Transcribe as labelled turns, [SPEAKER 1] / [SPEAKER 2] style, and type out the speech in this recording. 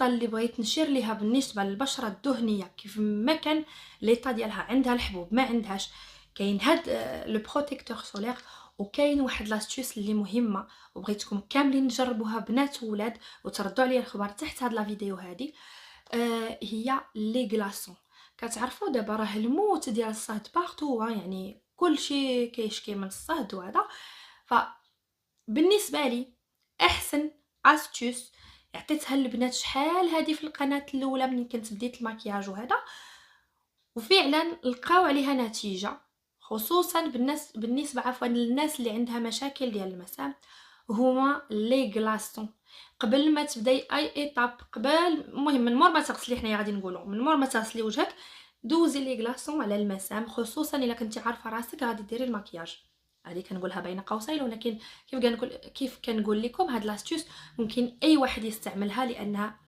[SPEAKER 1] النقطه اللي بغيت نشير ليها بالنسبه للبشره الدهنيه كيف ما كان ليطا ديالها عندها الحبوب ما عندهاش، كاين هاد لو بروتيكتور سولير. وكاين واحد لاستيوس اللي مهمه وبغيتكم كاملين تجربوها بنات وولاد وتردوا عليا الخبر تحت هاد لا فيديو هادي. هي لي غلاسون. كتعرفوا دابا راه الموت ديال الصهد بارتو، يعني كلشي كيشكي من الصهد وهذا. فبالنسبه لي احسن استيوس عطيتها للبنات شحال هادي في القناه الاولى ملي كنت بديت المكياج وهذا، وفعلا لقاو عليها نتيجه، خصوصا بالنسبه للناس اللي عندها مشاكل ديال المسام، هما لي غلاسون. قبل ما تبداي اي ايطاب، قبل المهم من مور ما تغسلي، حنايا غادي نقولوا من مور ما تغسلي وجهك دوزي لي غلاسون على المسام، خصوصا الا كنتي عارفه راسك غادي ديري المكياج. هذه كنقولها بين قوسين، ولكن كيف كنقول لكم هاد لاستيوس ممكن اي واحد يستعملها لانها